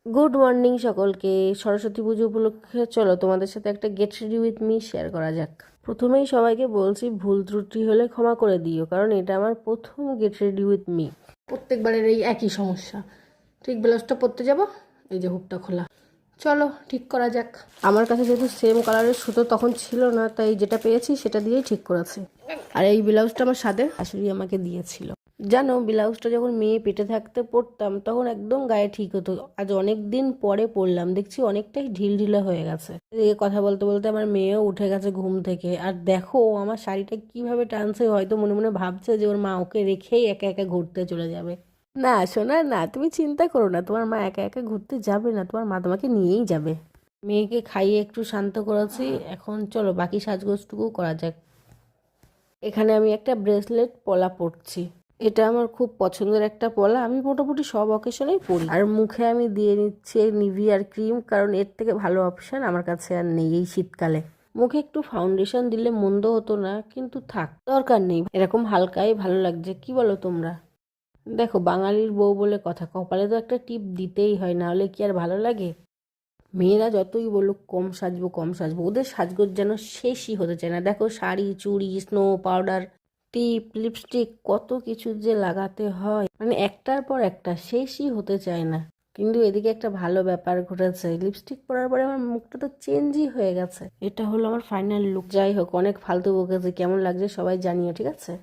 Good morning সকলকে। সরস্বতী পুজো উপলক্ষে চলো তোমাদের সাথে একটা get ready with me share করা যাক। প্রথমেই সবাইকে বলছি ভুল ত্রুটি হলে ক্ষমা করে দিও, কারণ এটা আমার প্রথম গেট রেডি উইথ মি। প্রত্যেকবারের এই একই সমস্যা। ঠিক ব্লাউজটা পরতে যাব, এই যে হুকটা খোলা। চলো ঠিক করা যাক। আমার কাছে যেহেতু সেম কালারের সুতো তখন ছিল না, তাই যেটা পেয়েছি সেটা দিয়েই ঠিক করেছি। আর এই ব্লাউজটা আমার সাথে শাশুড়ি আমাকে দিয়েছিল। জানো, ব্লাউজটা যখন মেয়ে পেটে থাকতে পরতাম তখন একদম গায়ে ঠিক হতো। আজ অনেক দিন পরে পরলাম, দেখছি অনেকটাই ঢিলঢিলা হয়ে গেছে। এই কথা বলতে বলতে আমার মেয়েও উঠে গেছে ঘুম থেকে। আর দেখো ও আমার শাড়িটা কিভাবে টানছে, হয়তো মনে মনে ভাবছে যে ওর মা ওকে রেখেই একা একা ঘুরতে চলে যাবে। না সোনা, না, তুমি চিন্তা করো না, তোমার মা একা একা ঘুরতে যাবে না, তোমার মা তোমাকে নিয়েই যাবে। মেয়েকে খাইয়ে একটু শান্ত করেছি, এখন চলো বাকি সাজগোজটুকু করা যাক। এখানে আমি একটা ব্রেসলেট পলা পরছি। এটা আমার খুব পছন্দের একটা পলা, আমি মোটামুটি সব অকেশনেই পরি। আর মুখে আমি দিয়ে নিচ্ছি নিভিয়ার ক্রিম, কারণ এর থেকে ভালো অপশন আমার কাছে আর নেই এই শীতকালে। মুখে একটু ফাউন্ডেশন দিলে মন্দ হতো না, কিন্তু থাক, দরকার নেই, এরকম হালকাই ভালো লাগছে। কি বলো তোমরা? দেখো, বাঙালির বউ বলে কথা, কপালে তো একটা টিপ দিতেই হয়, না হলে কি আর ভালো লাগে? মেয়েরা যতই বলুক কম সাজবো কম সাজবো, ওদের সাজগোজ যেন শেষই হতে চায় না। দেখো, শাড়ি, চুড়ি, স্নো পাউডার, টিপ, লিপস্টিক, কত কিছু যে লাগাতে হয়, মানে একটার পর একটা, শেষই হতে চায় না। কিন্তু এদিকে একটা ভালো ব্যাপার ঘটেছে, লিপস্টিক পরার পরে আমার মুখটা তো চেঞ্জই হয়ে গেছে। এটা হলো আমার ফাইনাল লুক। যাই হোক, অনেক ফালতু বকেছি, কেমন লাগছে সবাই জানিও, ঠিক আছে?